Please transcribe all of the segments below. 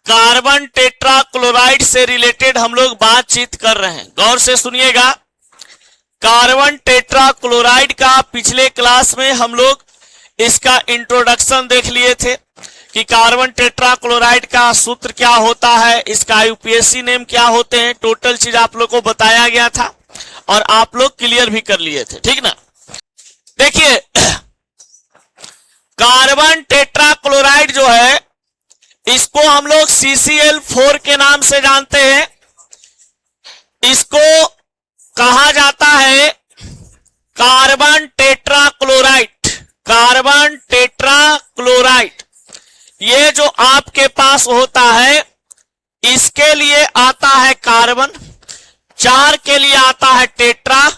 Carbon tetrachloride से related हम लोग बातचीत कर रहे हैं। गौर से सुनिएगा, कार्बन टेट्राक्लोराइड का पिछले क्लास में हम लोग इसका इंट्रोडक्शन देख लिए थे कि कार्बन टेट्राक्लोराइड का सूत्र क्या होता है, इसका यूपीएससी नेम क्या होते हैं, टोटल चीज आप लोग को बताया गया था और आप लोग क्लियर भी कर लिए थे, ठीक ना। देखिए, कार्बन टेट्राक्लोराइड जो है इसको हम लोग CCl4 के नाम से जानते हैं। इसको कहा जाता है कार्बन टेट्राक्लोराइड। कार्बन टेट्राक्लोराइड ये जो आपके पास होता है, इसके लिए आता है कार्बन, 4 के लिए आता है टेट्रा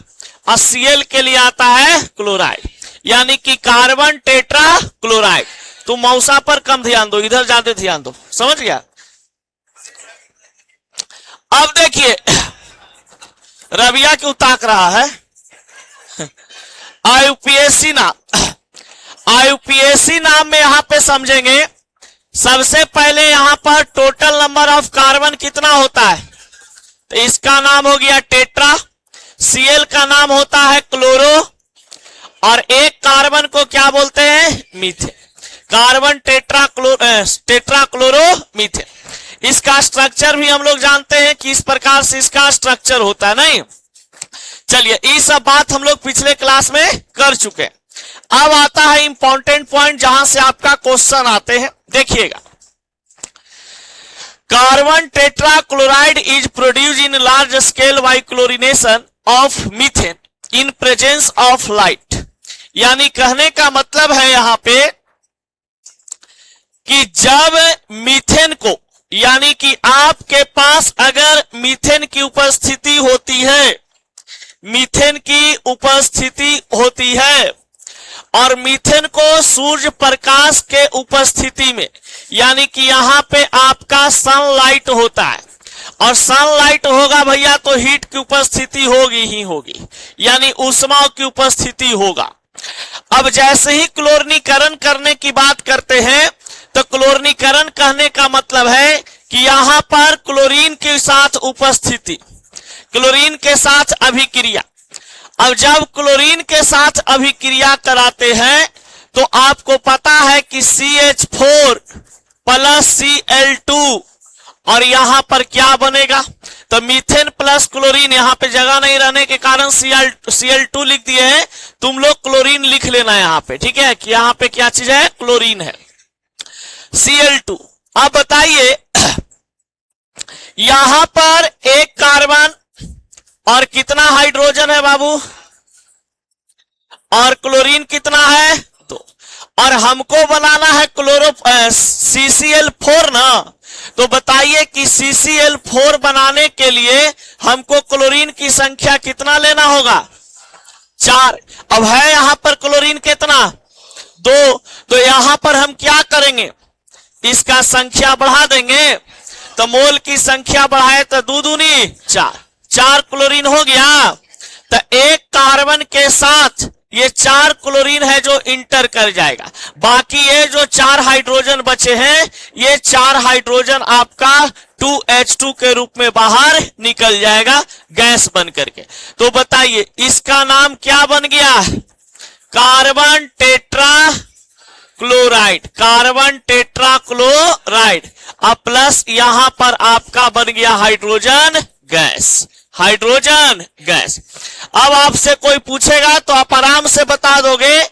और Cl के लिए आता है क्लोराइड, यानी कि कार्बन टेट्राक्लोराइड। तुम मौसा पर कम ध्यान दो, इधर ज्यादा ध्यान दो, समझ गया। अब देखिए, रबिया क्यों ताक रहा है? आईयूपीएससी नाम, आईयूपीएससी नाम में यहां पे समझेंगे। सबसे पहले यहां पर टोटल नंबर ऑफ कार्बन कितना होता है, तो इसका नाम हो गया टेट्रा, Cl का नाम होता है क्लोरो और एक कार्बन को क्या बोलते हैं, मीथेन। Carbon टेट्राक्लोरो methane. इसका स्ट्रक्चर भी हम लोग जानते हैं कि इस प्रकार से इसका स्ट्रक्चर होता है, नहीं। चलिए, ये सब बात हम लोग पिछले क्लास में कर चुके हैं। अब आता है इंपॉर्टेंट पॉइंट जहां से आपका क्वेश्चन आते हैं। देखिएगा, carbon tetrachloride is produce in large scale bye chlorination of methane in presence of light. यानी कहने का मतलब है यहां पे कि जब मीथेन को, यानी कि आपके पास अगर मीथेन की उपस्थिति होती है, मीथेन की उपस्थिति होती है और मीथेन को सूर्य प्रकाश के उपस्थिति में, यानी कि यहां पे आपका सनलाइट होता है और सनलाइट होगा भैया तो हीट की उपस्थिति होगी ही होगी, यानी ऊष्मा की उपस्थिति होगा। अब जैसे ही क्लोरीनीकरण करने की बात करते हैं तो क्लोरीनीकरण कहने का मतलब है कि यहां पर क्लोरीन के साथ उपस्थिति, क्लोरीन के साथ अभिक्रिया। अब जब क्लोरीन के साथ अभिक्रिया कराते हैं तो आपको पता है कि CH4 प्लस Cl2 और यहां पर क्या बनेगा, तो मीथेन प्लस क्लोरीन, यहां पे जगह नहीं रहने के कारण Cl2 लिख दिए हैं, तुम लोग क्लोरीन लिख लेना यहां पे, ठीक है, कि यहां पे क्या चीज है, क्लोरीन है, Cl2। अब बताइए, यहां पर एक कार्बन और कितना हाइड्रोजन है बाबू, और क्लोरीन कितना है, 2, और हमको बनाना है CCl4 ना। तो बताइए कि CCl4 बनाने के लिए हमको क्लोरीन की संख्या कितना लेना होगा, 4। अब है यहां पर क्लोरीन कितना, 2, तो यहां पर हम क्या करेंगे, इसका संख्या बढ़ा देंगे, तो मोल की संख्या बढ़ाए तो 2 दूनी 4, 4 क्लोरीन हो गया। तो एक कार्बन के साथ ये 4 क्लोरीन है जो इंटर कर जाएगा, बाकी ये जो 4 हाइड्रोजन बचे हैं, ये 4 हाइड्रोजन आपका 2H2 के रूप में बाहर निकल जाएगा गैस बन करके। तो बताइए इसका नाम क्या बन गया, कार्बन टेट्राक्लोराइड, कार्बन टेट्राक्लोराइड। अब प्लस यहां पर आपका बन गया हाइड्रोजन गैस, हाइड्रोजन गैस। अब आपसे कोई पूछेगा तो आप आराम से बता दोगे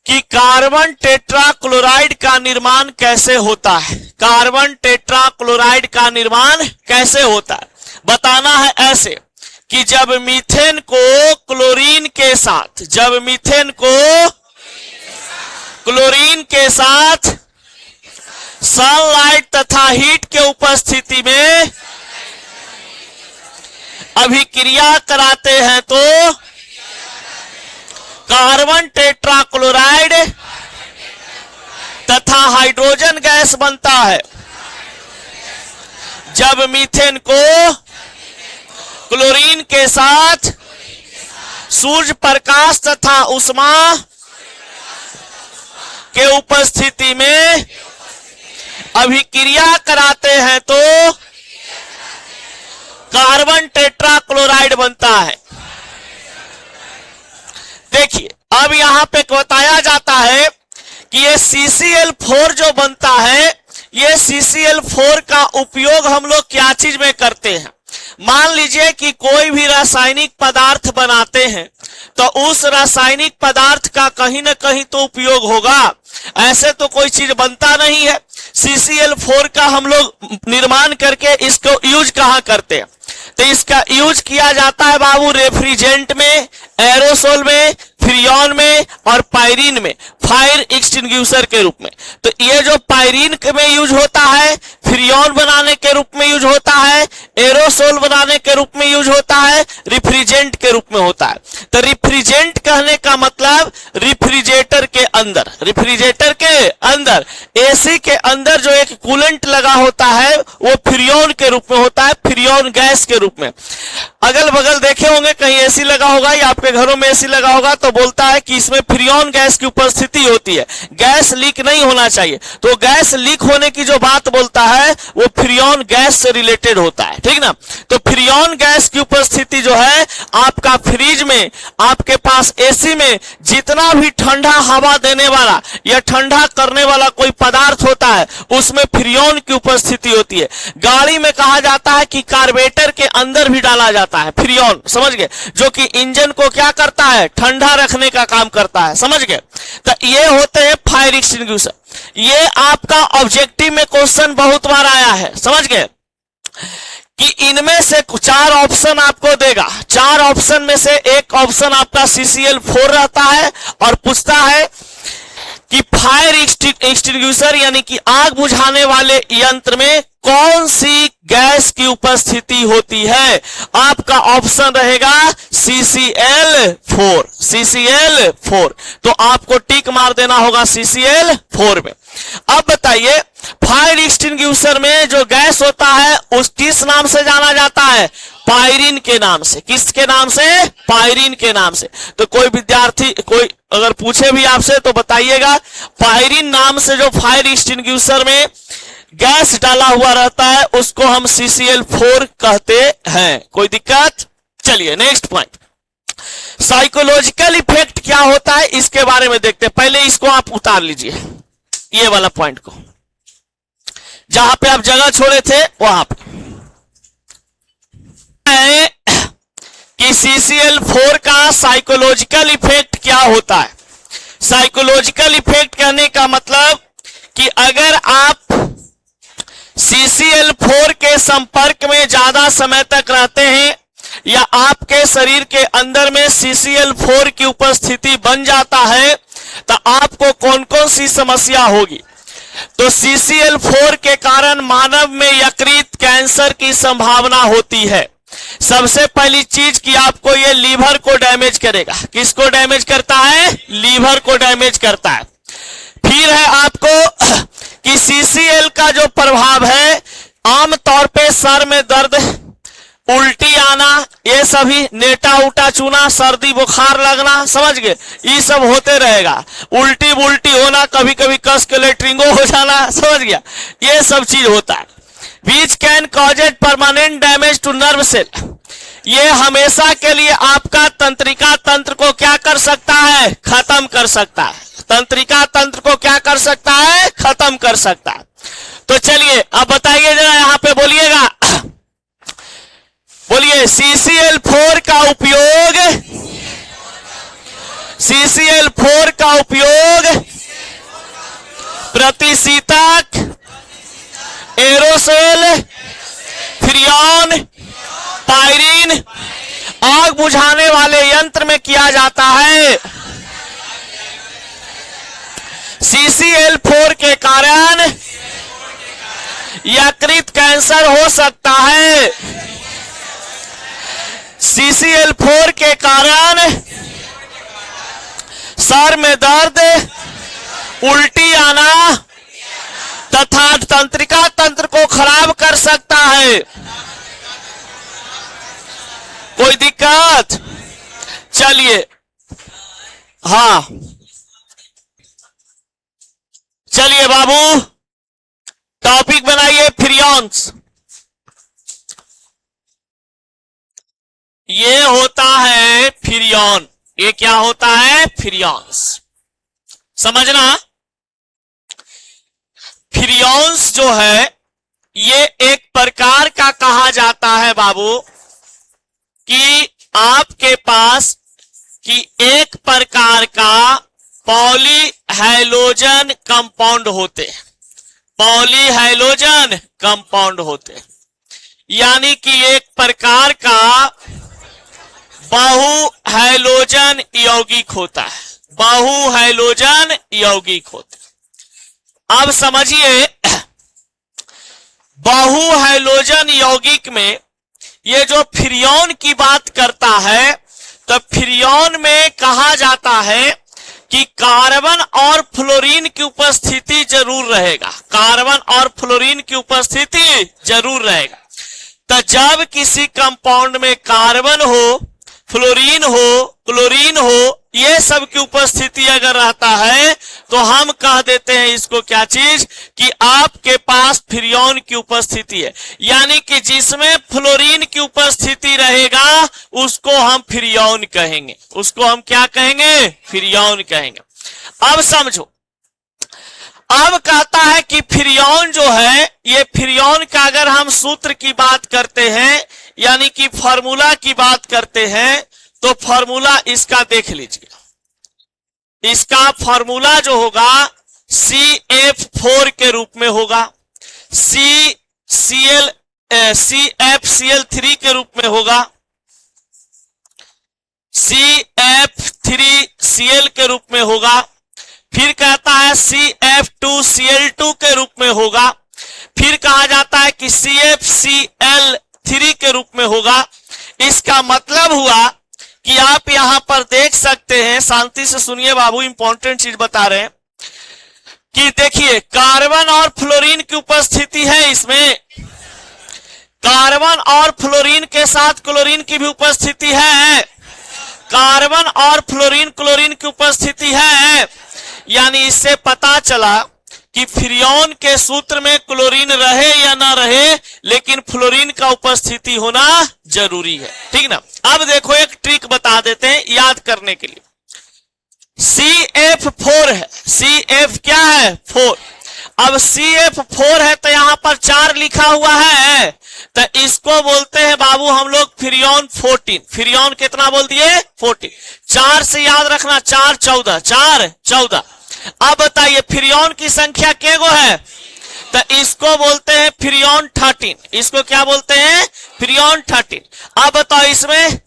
कि कार्बन टेट्राक्लोराइड का निर्माण कैसे होता है, कार्बन टेट्राक्लोराइड का निर्माण कैसे होता है। बताना है ऐसे कि जब मीथेन को क्लोरीन के साथ, जब मीथेन को क्लोरीन के साथ सनलाइट तथा हीट के उपस्थिति में अभिक्रिया कराते हैं तो कार्बन टेट्राक्लोराइड तथा हाइड्रोजन गैस बनता है। जब मीथेन को क्लोरीन के साथ सूर्य प्रकाश तथा ऊष्मा के उपस्थिति में अभिक्रिया कराते बनता है? देखिए अब यहां पे बताया जाता है कि ये CCl4 जो बनता है, ये CCl4 का उपयोग हम लोग क्या चीज में करते हैं? मान लीजिए कि कोई भी रासायनिक पदार्थ बनाते हैं तो उस रासायनिक पदार्थ का कहीं ना कहीं तो उपयोग होगा, ऐसे तो कोई चीज बनता नहीं है। CCl4 का हम लोग निर्माण करके इसको यूज कहां करते हैं? तो इसका यूज किया जाता है बाबू रेफ्रिजरेंट में, एरोसोल में, फ्रियोन में और पायरीन में, फायर एक्सटिंग्विशर के रूप में। तो ये जो पायरीन में यूज होता है, फ्रियोन बनाने के रूप में यूज होता है, एरोसोल बनाने के रूप में यूज होता है, रिफ्रिजरेंट के रूप में होता है। तो रिफ्रिजरेंट कहने का मतलब रिफ्रिजरेटर के अंदर, रिफ्रिजरेटर के अंदर, एसी के अंदर जो एक कूलेंट लगा होता है वो फ्रियोन के रूप में होता है, फ्रियोन गैस के रूप में। अगल बगल देखे होंगे कहीं एसी लगा होगा या आपके घरों में एसी लगा होगा तो बोलता है कि इसमें फ्रियोन गैस की उपस्थिति होती है, गैस लीक नहीं होना चाहिए। तो गैस लीक होने की जो बात बोलता है वो फ्रियोन गैस से रिलेटेड होता है, ठीक ना। तो फ्रियोन गैस की उपस्थिति जो है आपका फ्रिज में, आपके पास एसी में जितना भी ठंडा हवा देने वाला या ठंडा करने वाला कोई पदार्थ होता है उसमें फ्रियोन की उपस्थिति होती है। गाड़ी में कहा जाता है कि कार्बोरेटर के अंदर भी डाला जाता है फ्रियोन, समझ गए, जो कि इंजन को क्या करता है? ठंडा रखने का काम करता है, समझ गए। तो ये होते हैं फायर एक्सटिंग्विशर। ये आपका ऑब्जेक्टिव में क्वेश्चन बहुत बार आया है, समझ गए, कि इनमें से 4 ऑप्शन आपको देगा, 4 ऑप्शन में से एक ऑप्शन आपका CCl4 रहता है और पूछता है कि फायर एक्सटिंग्विशर यानी कि आग बुझाने वाले यंत्र में कौन सी गैस की उपस्थिति होती है? आपका ऑप्शन रहेगा CCl4, CCl4। तो आपको टिक मार देना होगा CCl4 में। अब बताइए फायर एक्सटिंग्विशर में जो गैस होता है उस किस नाम से जाना जाता है? पायरीन के नाम से। किसके नाम से? पायरीन के नाम से। तो कोई विद्यार्थी कोई अगर पूछे भी आपसे तो बताइएगा पायरीन नाम से जो फायर एक्सटिंग्विशर में गैस डाला हुआ रहता है उसको हम CCl4 कहते हैं। कोई दिक्कत? चलिए नेक्स्ट पॉइंट, साइकोलॉजिकल इफेक्ट क्या होता है इसके बारे में देखते हैं। पहले इसको आप उतार लीजिए, ये वाला पॉइंट को, जहां पे आप जगह छोड़े थे वहां पे है कि CCl4 का साइकोलॉजिकल इफेक्ट क्या होता है। साइकोलॉजिकल इफेक्ट कहने का मतलब कि अगर आप CCl4 के संपर्क में ज्यादा समय तक रहते हैं या आपके शरीर के अंदर में CCl4 की उपस्थिति बन जाता है तो आपको कौन कौन सी समस्या होगी? तो CCl4 के कारण मानव में यकृत कैंसर की संभावना होती है। सबसे पहली चीज कि आपको ये लीवर को डैमेज करेगा। किसको डैमेज करता है? लीवर को डैमेज करता है। फिर है आपको कि CCl का जो प्रभाव है आमतौर पे सर में दर्द, उल्टी आना, ये सभी नेटा उल्टा चूना, सर्दी बुखार लगना, समझ गए, ये सब होते रहेगा। उल्टी बुल्टी होना, कभी कभी कस के लेटरिंगो हो जाना, समझ गया, ये सब चीज होता है। Which can causes permanent damage to nerve cell, ये हमेशा के लिए आपका तंत्रिका तंत्र को क्या कर सकता है? खत्म कर सकता है। तंत्रिका तंत्र को क्या कर सकता है? खत्म कर सकता है। तो चलिए अब बताइए जरा, यहां पे बोलिएगा, बोलिए CCl4 का उपयोग, CCl4 का उपयोग प्रतिशीतक, एरोसोल, फ्रियोन, पायरीन, आग बुझाने वाले यंत्र में किया जाता है। CCl4 के कारण यकृत कैंसर हो सकता है। CCl4 के कारण सर में दर्द, उल्टी आना तथा तंत्रिका तंत्र को खराब कर सकता है। कोई दिक्कत? चलिए, हाँ चलिए बाबू, टॉपिक बनाइए फ्रियोन्स। ये होता है फिरियॉन। ये क्या होता है? फिरियॉन्स। समझना, फिरियॉन्स जो है ये एक प्रकार का कहा जाता है बाबू कि आपके पास कि एक प्रकार का पॉलीहाइलोजन कंपाउंड होते हैं, पॉलीहाइलोजन कंपाउंड होते हैं, यानी कि एक प्रकार का बहुहाइलोजन यौगिक होता है, बहुहाइलोजन यौगिक होते हैं। अब समझिए, बहुहाइलोजन यौगिक में ये जो फिरियॉन की बात करता है, तो फिरियॉन में कहा जाता है कि कार्बन और फ्लोरीन की उपस्थिति जरूर रहेगा, कार्बन और फ्लोरीन की उपस्थिति जरूर रहेगा। तो जब किसी कंपाउंड में कार्बन हो, फ्लोरीन हो, क्लोरीन हो, ये सब की उपस्थिति अगर रहता है तो हम कह देते हैं इसको क्या चीज, कि आपके पास फिरियॉन की उपस्थिति है। यानी कि जिसमें फ्लोरीन की उपस्थिति रहेगा उसको हम फिरियॉन कहेंगे, उसको हम क्या कहेंगे? फिरियॉन कहेंगे। अब समझो, अब कहता है कि फिरियॉन जो है, ये फिरियॉन का अगर हम सूत्र की बात करते हैं, यानी कि फॉर्मूला की बात करते हैं, तो फॉर्मूला इसका देख लीजिए। इसका फॉर्मूला जो होगा CF4 के रूप में होगा, CFCl3 के रूप में होगा, CF3Cl के रूप में होगा, फिर कहता है CF2Cl2 के रूप में होगा, फिर कहा जाता है कि CFCl3 के रूप में होगा। इसका मतलब हुआ कि आप यहां पर देख सकते हैं, शांति से सुनिए बाबू, इंपॉर्टेंट चीज बता रहे हैं कि देखिए कार्बन और फ्लोरीन की उपस्थिति है इसमें, कार्बन और फ्लोरीन के साथ क्लोरीन की भी उपस्थिति है, कार्बन और फ्लोरीन क्लोरीन की उपस्थिति है। यानी इससे पता चला कि फिरियॉन के सूत्र में क्लोरीन रहे या ना रहे, लेकिन फ्लोरीन का उपस्थिति होना जरूरी है, ठीक ना। अब देखो एक ट्रिक बता देते हैं याद करने के लिए। CF4 है, CF क्या है? 4। अब CF4 है तो यहां पर 4 लिखा हुआ है, तो इसको बोलते हैं बाबू हम लोग फिरियॉन 14। फिरियॉन कितना बोल दिए? 14। 4 से याद रखना, 4 14, 4 14। अब बताइए फिरियॉन की संख्या केगो है? तो इसको बोलते हैं फिरियॉन 13। इसको क्या बोलते हैं? फिरियॉन 13। अब बताओ इसमें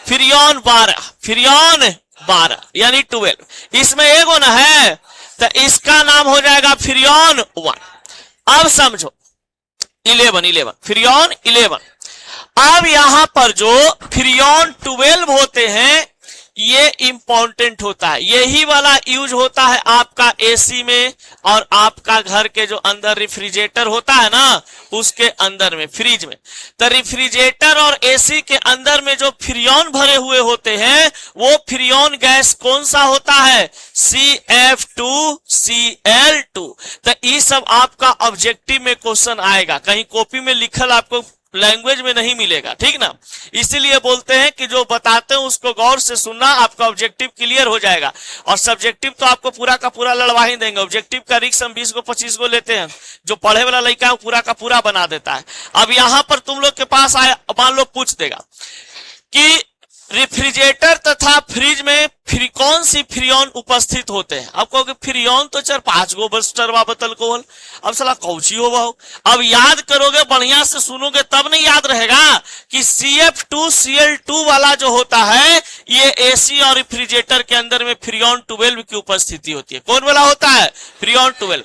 फिरियॉन 12, फिरियॉन 12 यानी 12। इसमें एगो ना है तो इसका नाम हो जाएगा फिरियॉन 1। अब समझो 11 फिरियॉन 11। अब यहां पर जो फिरियॉन 12 होते हैं ये इंपॉर्टेंट होता है, यही वाला यूज होता है आपका एसी में और आपका घर के जो अंदर रेफ्रिजरेटर होता है ना उसके अंदर में, फ्रिज में। तो रेफ्रिजरेटर और एसी के अंदर में जो फिरियॉन भरे हुए होते हैं वो फिरियॉन गैस कौन सा होता है? CF2Cl2। तो ये सब आपका ऑब्जेक्टिव में क्वेश्चन आएगा, कहीं कॉपी में लिखल आपको लैंग्वेज में नहीं मिलेगा, ठीक ना। इसीलिए बोलते हैं कि जो बताते हैं उसको गौर से सुनना, आपका ऑब्जेक्टिव क्लियर हो जाएगा। और सब्जेक्टिव तो आपको पूरा का पूरा लड़वा ही देंगे। ऑब्जेक्टिव का रिक्स हम 20 को 25 को लेते हैं, जो पढ़े वाला लड़का है वो पूरा का पूरा बना देता है। अब यहां पर तुम लोग के पास आए, मान लो पूछ देगा कि रेफ्रिजरेटर तथा फ्रिज में फिर कौन सी फिरियॉन उपस्थित होते हैं? अब कहोगे फिरियॉन तो 4-5 गो बस्टरवा बतल को। अब साला कौची होगा हो? अब याद करोगे, बढ़िया से सुनोगे तब नहीं याद रहेगा कि CF2Cl2 वाला जो होता है ये एसी और रेफ्रिजरेटर के अंदर में फिरियॉन 12 की उपस्थिति होती है। कौन वाला होता है? फिरियॉन 12।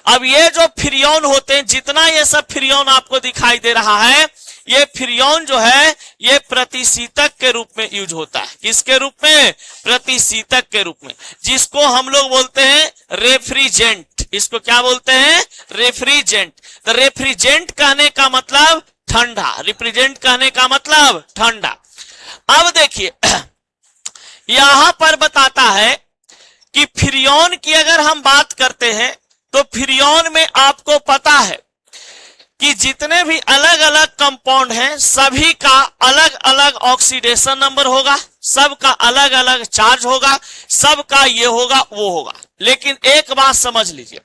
अब ये जो फिरियॉन होते हैं, जितना ये सब फिरियॉन आपको दिखाई दे रहा है, ये फिरियॉन जो है ये प्रतिशीतक के रूप में यूज होता है। किसके रूप में? प्रतिशीतक के रूप में, जिसको हम लोग बोलते हैं रेफ्रिजेंट। इसको क्या बोलते हैं? रेफ्रिजेंट। तो रेफ्रिजेंट कहने का मतलब ठंडा, रिप्रेजेंट कहने का मतलब ठंडा। अब देखिए यहां पर बताता है कि फिरियॉन की अगर हम बात करते हैं तो फिरियॉन में आपको पता है कि जितने भी अलग अलग कंपाउंड हैं सभी का अलग अलग ऑक्सीडेशन नंबर होगा, सबका अलग अलग चार्ज होगा, सबका ये होगा वो होगा। लेकिन एक बात समझ लीजिए,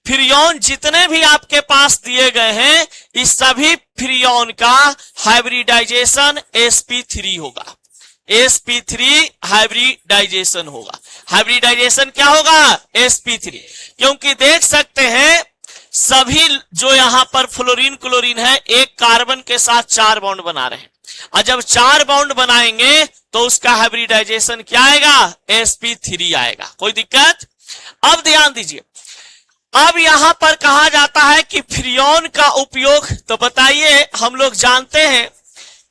फ्रियोन जितने भी आपके पास दिए गए हैं इस सभी फ्रियोन का हाइब्रिडाइजेशन sp3 होगा। sp3 हाइब्रिडाइजेशन होगा। हाइब्रिडाइजेशन क्या होगा? sp3। क्योंकि देख सकते हैं सभी जो यहां पर फ्लोरीन क्लोरीन है एक कार्बन के साथ 4 बॉन्ड बना रहे हैं, और जब 4 बॉन्ड बनाएंगे तो उसका हाइब्रिडाइजेशन क्या आएगा? sp3 आएगा। कोई दिक्कत? अब ध्यान दीजिए, अब यहां पर कहा जाता है कि फ्रियोन का उपयोग, तो बताइए हम लोग जानते हैं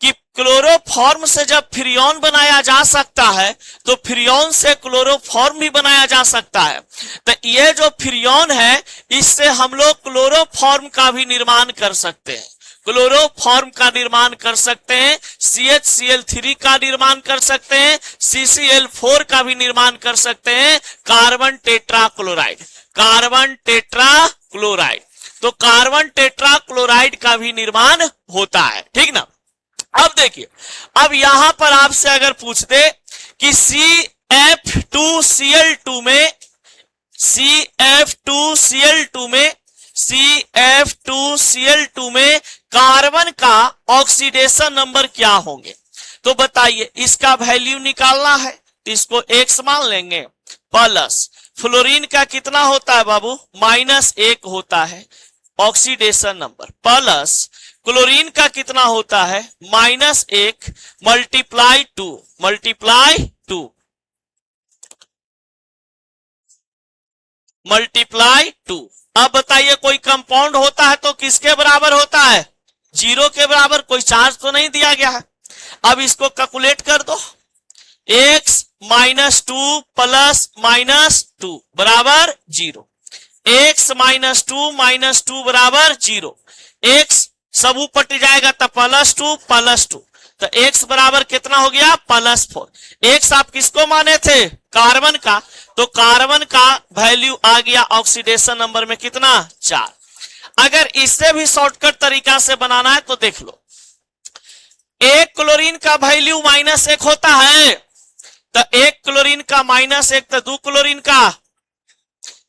कि क्लोरोफॉर्म से जब फ्रियोन बनाया जा सकता है तो फ्रियोन से क्लोरोफॉर्म भी बनाया जा सकता है। तो ये जो फ्रियोन है इससे हम लोग क्लोरोफॉर्म का भी निर्माण कर सकते हैं, क्लोरोफॉर्म का निर्माण कर सकते हैं, CHCl3 का निर्माण कर सकते हैं, CCl4 का भी निर्माण कर सकते हैं, कार्बन टेट्राक्लोराइड, कार्बन टेट्राक्लोराइड, तो कार्बन टेट्राक्लोराइड का भी निर्माण होता है। ठीक ना? अब देखिए, अब यहां पर आपसे अगर पूछ दे कि CF2Cl2 में CF2Cl2 में कार्बन का ऑक्सीडेशन नंबर क्या होंगे, तो बताइए इसका वैल्यू निकालना है तो इसको x मान लेंगे, प्लस फ्लोरीन का कितना होता है बाबू? -1 होता है ऑक्सीडेशन नंबर, प्लस क्लोरीन का कितना होता है? -1 मल्टीप्लाई 2। अब बताइए कोई कंपाउंड होता है तो किसके बराबर होता है? 0 के बराबर। कोई चार्ज तो नहीं दिया गया है। अब इसको कैलकुलेट कर दो, x -2 प्लस -2 बराबर 0, x -2 बराबर 0, x सब ऊपर जाएगा तो +2 तो x बराबर कितना हो गया? +4। x आप किसको माने थे? कार्बन का, तो कार्बन का वैल्यू आ गया ऑक्सीडेशन नंबर में कितना? 4। अगर इससे भी शॉर्टकट तरीका से बनाना है तो देख लो, एक क्लोरीन का वैल्यू -1 होता है, तो एक क्लोरीन का -1 तो 2 क्लोरीन का,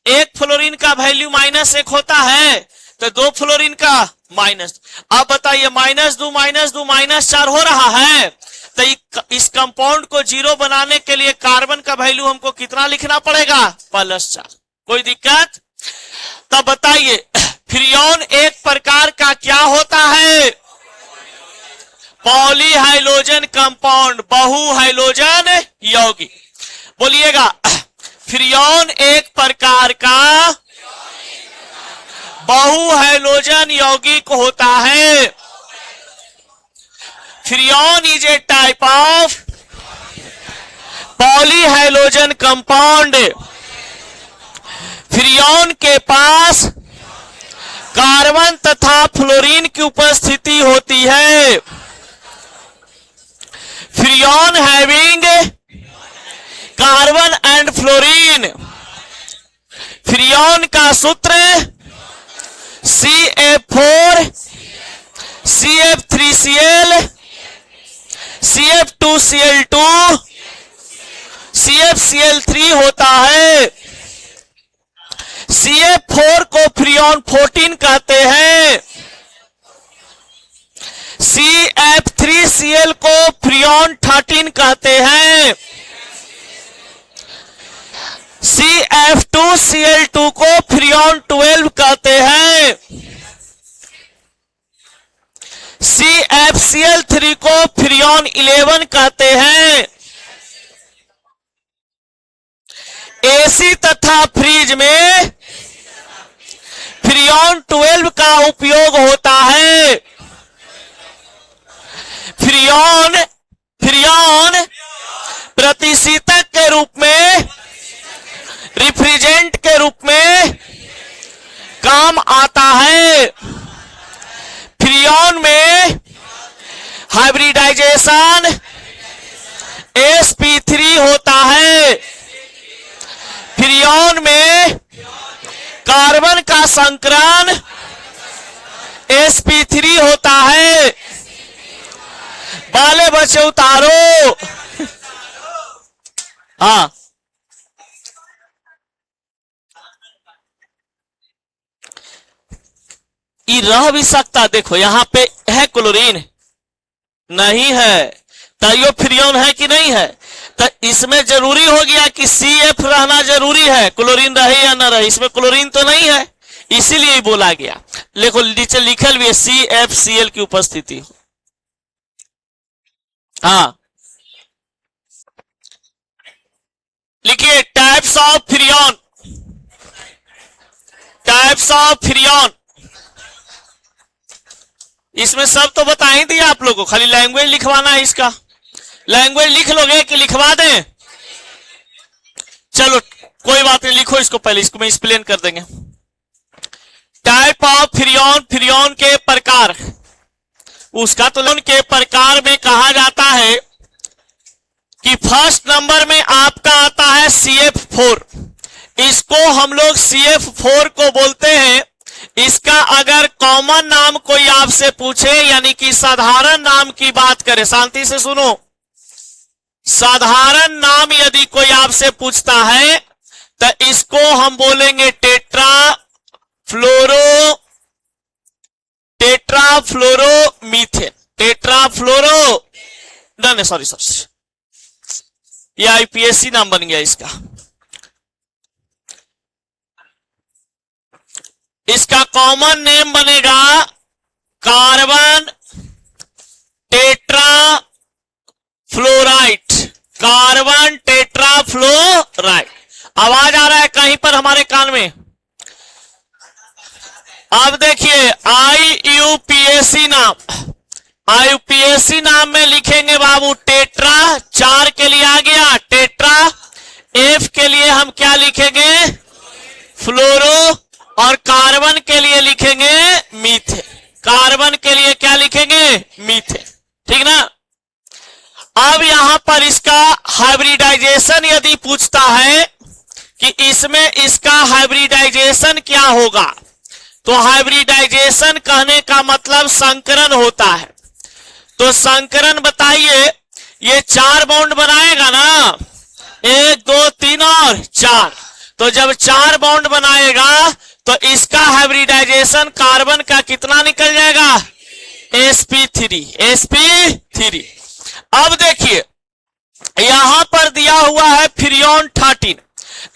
एक फ्लोरीन का वैल्यू -1 होता है तो 2 फ्लोरीन का माइनस। अब बताइए -2 -4 हो रहा है, तो इस कंपाउंड को 0 बनाने के लिए कार्बन का वैल्यू हमको कितना लिखना पड़ेगा? +4। कोई दिक्कत? तब बताइए फ्रियोन एक प्रकार का क्या होता है? पॉलीहाइड्रोजन कंपाउंड, बहु हाइड्रोजन यौगिक। बोलिएगा, फ्रियोन एक प्रकार का बहु हाइड्रोजन यौगिक होता है। Freon is a type of polyhydrogen compound. Freon के पास कार्बन तथा फ्लोरीन की उपस्थिति होती है। Freon having carbon and fluorine. Freon का सूत्र CF4 CF3Cl CF2Cl2 CFCl3 होता है। CF4 को फ्रियोन 14 कहते हैं, CF3Cl को फ्रियोन 13 कहते हैं, CF2Cl2 को फ्रियोन 12 कहते हैं, CFCl3 को फ्रियोन 11 कहते हैं। एसी तथा फ्रीज में फ्रियोन 12 का उपयोग होता है। फ्रियोन प्रतिशीतक के रूप में, रिफ्रिजेंट के रूप में काम आता है। फ्रियोन में हाइब्रिडाइजेशन sp3 होता है। फ्रियोन में कार्बन का संकरण sp3 होता है। बाले बच्चे उतारो। हाँ, ये रह भी सकता, देखो यहां पे है क्लोरीन, नहीं है, तो यो फ्रियोन है कि नहीं है, तो इसमें जरूरी हो गया कि CF रहना जरूरी है, क्लोरीन रहे या ना रहे, इसमें क्लोरीन तो नहीं है, इसीलिए ही बोला गया। देखो नीचे लिखल भी है CFCl की उपस्थिति। हाँ, लिखिए types of Freon, types of Freon, इसमें सब तो बता ही दिया आप लोगों को, खाली लैंग्वेज लिखवाना है। इसका लैंग्वेज लिख लोगे कि लिखवा दें? चलो कोई बात नहीं, लिखो इसको, पहले इसको मैं एक्सप्लेन कर देंगे। टाइप ऑफ फ्रियोन, फ्रियोन के प्रकार, उसका तो के प्रकार में कहा जाता है कि फर्स्ट नंबर में आपका आता है CF4, इसको हम लोग CF4 को बोलते हैं। इसका अगर कॉमन नाम कोई आपसे पूछे, यानी कि साधारण नाम की बात करे, शांति से सुनो, साधारण नाम यदि कोई आपसे पूछता है तो इसको हम बोलेंगे टेट्राफ्लोरोमीथेन, टेट्राफ्लोरो, नहीं सॉरी सॉरी, ये IPSC नाम बन गया इसका। इसका कॉमन नेम बनेगा कार्बन टेट्राफ्लोराइड, कार्बन टेट्राफ्लोराइड। आवाज आ रहा है कहीं पर हमारे कान में? अब देखिए IUPAC नाम, IUPAC नाम में लिखेंगे बाबू टेट्रा, 4 के लिए आ गया टेट्रा, F के लिए हम क्या लिखेंगे? फ्लोरो, और कार्बन के लिए लिखेंगे मीथेन, कार्बन के लिए क्या लिखेंगे? मीथेन, ठीक ना। अब यहां पर इसका हाइब्रिडाइजेशन यदि पूछता है कि इसमें इसका हाइब्रिडाइजेशन क्या होगा, तो हाइब्रिडाइजेशन कहने का मतलब संकरण होता है। तो संकरण बताइए, ये 4 बॉन्ड बनाएगा ना, 1 2 3 और 4, तो जब 4 बॉन्ड बनाएगा तो इसका हाइब्रिडाइजेशन कार्बन का कितना निकल जाएगा? sp3, sp3। अब देखिए यहां पर दिया हुआ है फ्रियोन 13,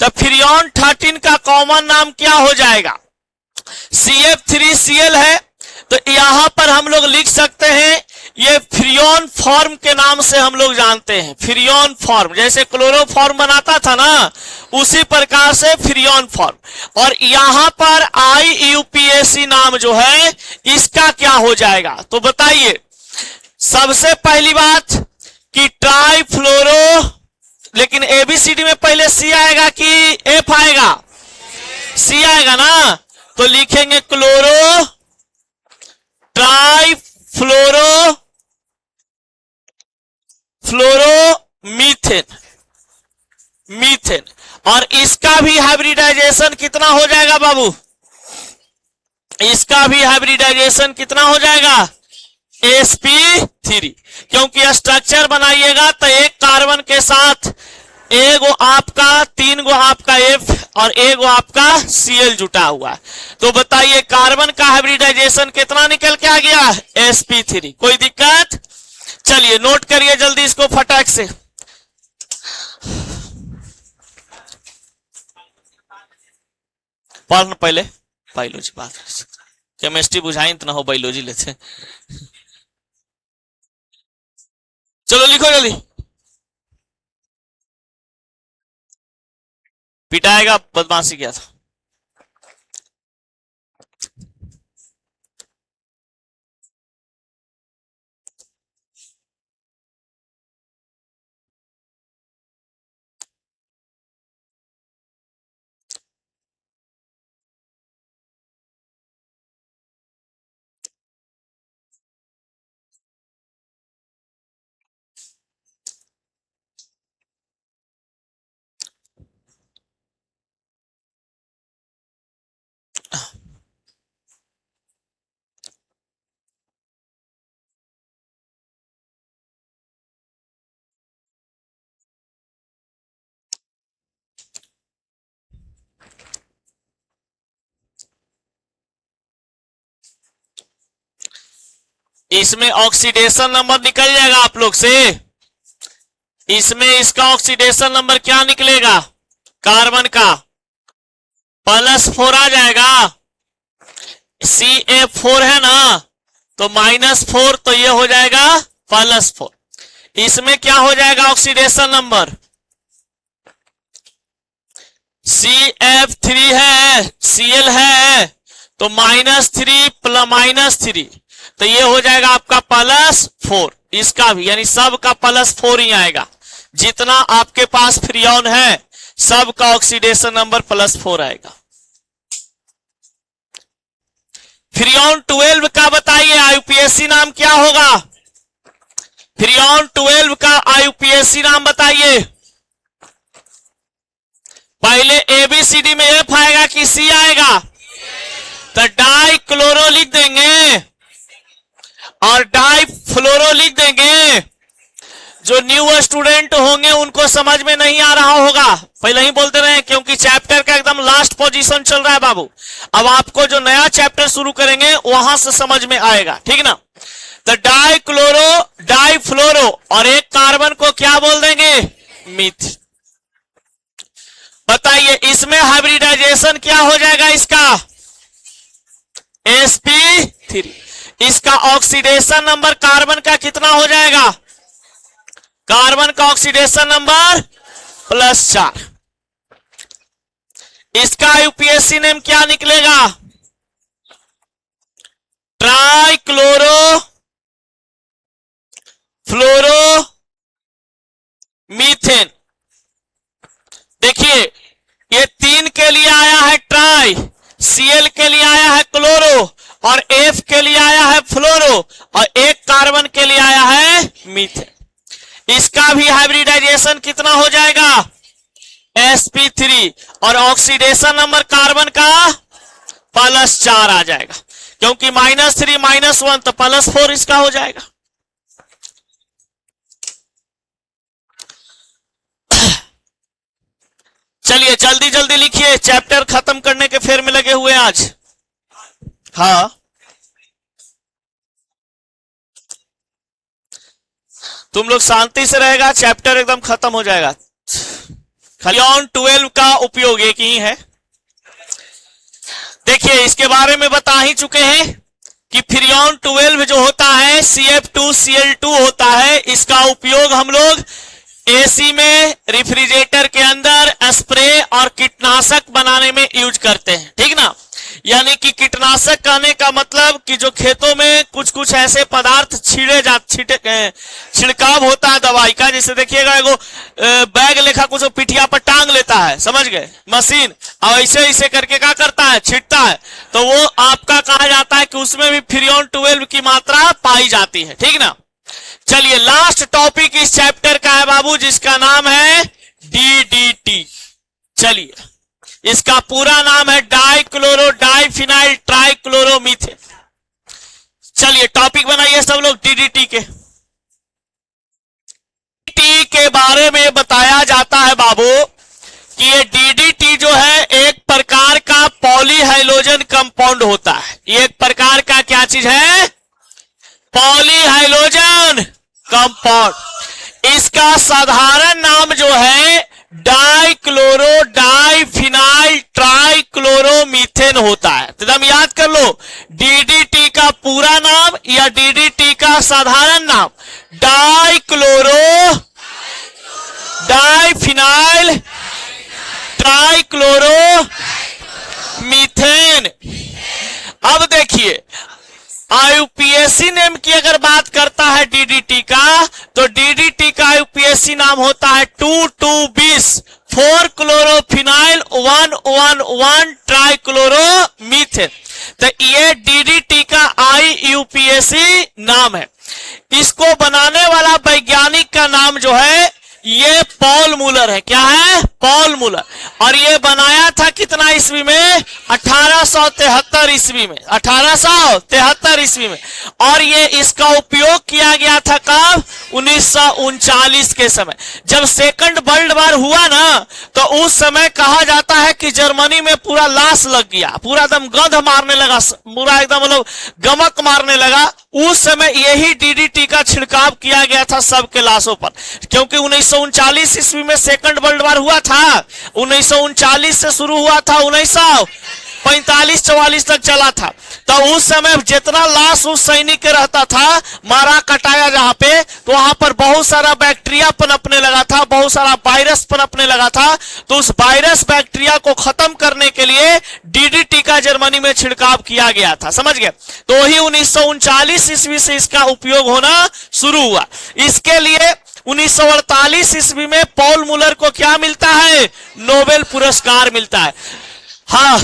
तो फ्रियोन 13 का कॉमन नाम क्या हो जाएगा? CF3Cl है, तो यहां पर हम लोग लिख सकते हैं, ये फ्रियोन फॉर्म के नाम से हम लोग जानते हैं, फ्रियोन फॉर्म, जैसे क्लोरोफॉर्म बनाता था ना, उसी प्रकार से फ्रियोन फॉर्म। और यहां पर IUPAC नाम जो है इसका क्या हो जाएगा, तो बताइए। सबसे पहली बात कि ट्राइफ्लोरो, लेकिन ABCD में पहले C आएगा कि F आएगा? C आएगा ना, तो लिखेंगे क्लोरो ट्राइफ्लोरो फ्लोरोमीथेन, मीथेन। और इसका भी हाइब्रिडाइजेशन कितना हो जाएगा बाबू? इसका भी हाइब्रिडाइजेशन कितना हो जाएगा? sp3, क्योंकि स्ट्रक्चर बनाइएगा तो एक कार्बन के साथ एगो आपका, 3 गो आपका F और एगो आपका Cl जुटा हुआ है। तो बताइए कार्बन का हाइब्रिडाइजेशन कितना निकल के आ गया? sp3। कोई दिक्कत? चलिए नोट करिए जल्दी इसको फटाक से। पढ़ पहले बायोलॉजी, बात केमिस्ट्री बुझाई तो ना हो, बायोलॉजी लेते। चलो लिखो जल्दी, पिटाएगा, बदमाशी किया था। इसमें ऑक्सीडेशन नंबर निकल जाएगा आप लोग से। इसमें इसका ऑक्सीडेशन नंबर क्या निकलेगा, कार्बन का +4 आ जाएगा। CF4 है ना, तो -4, तो ये हो जाएगा +4। इसमें क्या हो जाएगा ऑक्सीडेशन नंबर, CF3 है, Cl है, तो -3 -3, तो ये हो जाएगा आपका +4। इसका भी यानी सब का +4 ही आएगा। जितना आपके पास फ्रियोन है सब का ऑक्सीडेशन नंबर +4 आएगा। फ्रियोन 12 का बताइए आईयूपीएसी नाम क्या होगा, फ्रियोन 12 का आईयूपीएसी नाम बताइए। पहले ABCD में F आएगा कि C आएगा, तो डाई क्लोरो लिख देंगे और डाई फ्लोरो लिख देंगे। जो न्यू स्टूडेंट होंगे उनको समझ में नहीं आ रहा होगा, पहले ही बोलते रहे, क्योंकि चैप्टर का एकदम लास्ट पोजीशन चल रहा है बाबू। अब आपको जो नया चैप्टर शुरू करेंगे वहां से समझ में आएगा, ठीक ना। तो डाई क्लोरो डाई फ्लोरो और एक कार्बन को क्या बोल देंगे, मीथ। बताइए इसमें हाइब्रिडाइजेशन क्या हो जाएगा, इसका sp3। इसका ऑक्सीडेशन नंबर कार्बन का कितना हो जाएगा, कार्बन का ऑक्सीडेशन नंबर +4। इसका यूपीएससी नेम क्या निकलेगा, ट्राई क्लोरो फ्लोरो मीथेन। देखिए ये 3 के लिए आया है ट्राई, Cl के लिए आया है क्लोरो और F के लिए आया है फ्लोरो और एक कार्बन के लिए आया है मीथेन। इसका भी हाइब्रिडाइजेशन कितना हो जाएगा, sp3 और ऑक्सीडेशन नंबर कार्बन का +4 आ जाएगा, क्योंकि -3 -1 तो +4 इसका हो जाएगा। चलिए जल्दी जल्दी लिखिए, चैप्टर खत्म करने के फेर में लगे हुए आज। हाँ तुम लोग शांति से रहेगा, चैप्टर एकदम खत्म हो जाएगा। फ्रियोन 12 का उपयोग एक ही है। देखिए इसके बारे में बता ही चुके हैं कि फ्रियोन 12 जो होता है CF2Cl2 होता है। इसका उपयोग हम लोग एसी में, रेफ्रिजरेटर के अंदर स्प्रे और कीटनाशक बनाने में यूज करते हैं, ठीक ना। यानी कि कीटनाशक कहने का मतलब कि जो खेतों में कुछ कुछ ऐसे पदार्थ छिड़काव होता है दवाई का, जैसे देखिएगा एगो बैग लेखा कुछ पिठिया पर टांग लेता है, समझ गए, मशीन, और ऐसे ऐसे करके क्या करता है, छिड़ता है, तो वो आपका कहा जाता है कि उसमें भी फ्रियोन 12 की मात्रा पाई जाती है, ठीक ना। चलिए लास्ट टॉपिक इस चैप्टर का है बाबू, जिसका नाम है DDT। चलिए इसका पूरा नाम है di chloro di phenyl tri chloromethane. चलिए टॉपिक बनाइए सब लोग DDT के। DDT के बारे में बताया जाता है बाबू कि ये DDT जो है एक प्रकार का पॉलीहाइलोजन कंपाउंड होता है। ये एक प्रकार का क्या चीज है, पॉलीहाइलोजन कंपाउंड। इसका साधारण नाम जो है di chloro di phenyl tri chloromethane होता है। तो एकदम याद कर लो, DDT का पूरा नाम या DDT का साधारण नाम di chloro di phenyl tri chloro methane. अब देखिए आईयूपीएसी नेम की अगर बात करता है DDT का, तो DDT का आईयूपीएसी नाम होता है 2220 4 क्लोरोफिनाइल 111 ट्राई क्लोरोमीथेन। तो ये DDT का आईयूपीएसी नाम है। इसको बनाने वाला वैज्ञानिक का नाम जो है ये पॉल मूलर है। क्या है, पॉल मूलर। और ये बनाया था कितना ईस्वी में, 1873 ईस्वी में, 1873 ईस्वी में। और ये इसका उपयोग किया गया था कब, 1939 के समय, जब सेकंड वर्ल्ड वॉर हुआ ना, तो उस समय कहा जाता है कि जर्मनी में पूरा लाश लग गया, पूरा एकदम गंध मारने लगा, पूरा एकदम मतलब गमक मारने लगा। उस समय यही डीडीटी का छिड़काव किया गया था सबके लाशों पर, क्योंकि 1939 ईस्वी में सेकंड वर्ल्ड वॉर हुआ था। 1939 से शुरू हुआ था, 1945-44 तक चला था। तो उस समय जितना लाश उस सैनिक के रहता था, मारा कटाया जहां पे, तो वहां पर बहुत सारा बैक्टीरिया पनपने लगा था, बहुत सारा वायरस पनपने लगा था। तो उस वायरस बैक्टीरिया को खत्म करने के लिए डीडीटी का जर्मनी में छिड़काव किया गया था, समझ गए। तो वही 1939 ईस्वी से इसका उपयोग होना शुरू हुआ। इसके लिए 1948 ईस्वी में पॉल मुलर को क्या मिलता है? नोबेल पुरस्कार मिलता है। हाँ,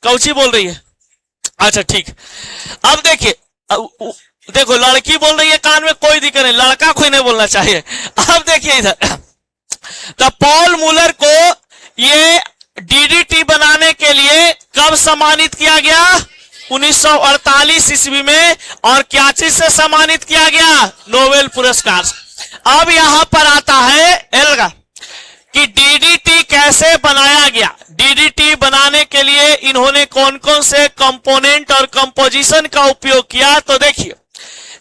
कौची बोल रही है? अच्छा ठीक। अब देखिए, देखो लड़की बोल रही है कान में, कोई दिक्कत नहीं, लड़का कोई नहीं बोलना चाहिए। अब देखिए इधर, तो पॉल मुलर को ये डीडीटी बनाने के लिए कब सम्मानित किया गया? 1948 ईस्वी में। और क्या चीज से सम्मानित किया गया? नोबेल पुरस्कार। अब यहां पर आता है एल्गा कि डीडीटी कैसे बनाया गया। डीडीटी बनाने के लिए इन्होंने कौन कौन से कंपोनेंट और कंपोजिशन का उपयोग किया? तो देखिए,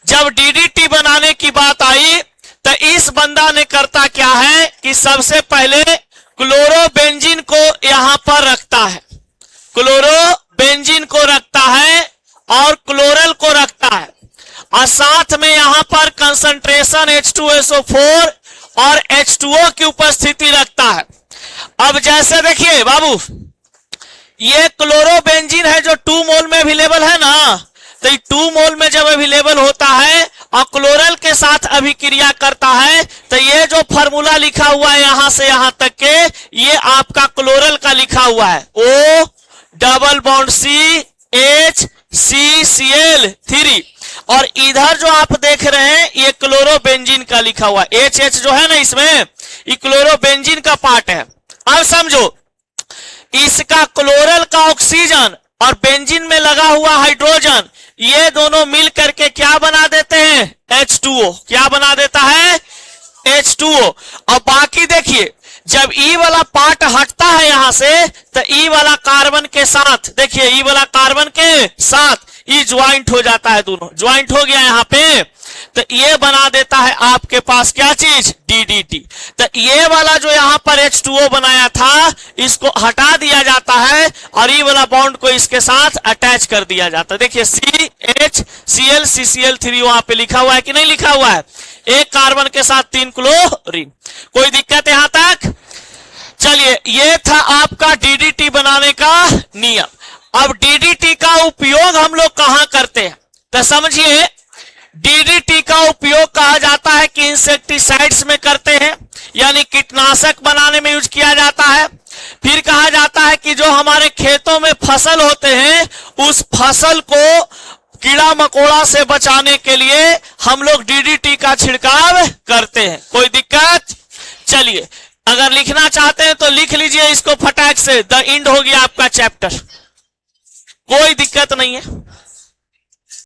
जब डीडीटी बनाने की बात आई तो इस बंदा ने करता क्या है कि सबसे पहले क्लोरोबेंजीन को यहां पर रखता है, क्लोरोबेंजीन को रखता है और क्लोरल को रखता है, और साथ में यहां पर कंसंट्रेशन H2SO4 और H2O की उपस्थिति रखता है। अब जैसे देखिए बाबू, ये क्लोरोबेंजीन है जो 2 मोल में अवेलेबल है ना, तो 2 मोल में जब अवेलेबल होता है और क्लोरल के साथ अभिक्रिया करता है, तो ये जो फॉर्मूला लिखा हुआ है यहां से यहां तक के, ये आपका क्लोरल का लिखा हुआ है O डबल बॉन्ड CH3, और इधर जो आप देख रहे हैं ये क्लोरोबेंजीन का लिखा हुआ है, HH जो है ना इसमें, ये क्लोरोबेंजीन का पार्ट है। अब समझो, इसका क्लोरल का ऑक्सीजन और बेंजीन में लगा हुआ हाइड्रोजन, ये दोनों मिल करके क्या बना देते हैं? H2O। क्या बना देता है? H2O। और बाकी देखिए, जब E वाला पार्ट हटता है यहां से, तो E वाला कार्बन के साथ, देखिए E वाला कार्बन के साथ E ज्वाइंट हो जाता है, दोनों ज्वाइंट हो गया यहां पे, तो ये बना देता है आपके पास क्या चीज? डीडीटी। तो ये वाला जो यहां पर H2O बनाया था, इसको हटा दिया जाता है और ये वाला बॉन्ड को इसके साथ अटैच कर दिया जाता है। देखिए CHCl CCl3 वहां पे लिखा हुआ है कि नहीं लिखा हुआ है? एक कार्बन के साथ 3 क्लोरीन। कोई दिक्कत यहां तक? चलिए, ये था आपका डीडीटी बनाने का नियम। अब डीडीटी का उपयोग हम लोग कहां करते हैं? तो समझिए, डीडीटी का उपयोग कहा जाता है कि इंसेक्टिसाइड्स में करते हैं, यानी कीटनाशक बनाने में यूज किया जाता है। फिर कहा जाता है कि जो हमारे खेतों में फसल होते हैं, उस फसल को कीड़ा मकोड़ा से बचाने के लिए हम लोग डीडीटी का छिड़काव करते हैं। कोई दिक्कत? चलिए, अगर लिखना चाहते हैं तो लिख लीजिए इसको फटाक से, द एंड हो गया आपका चैप्टर, कोई दिक्कत नहीं है।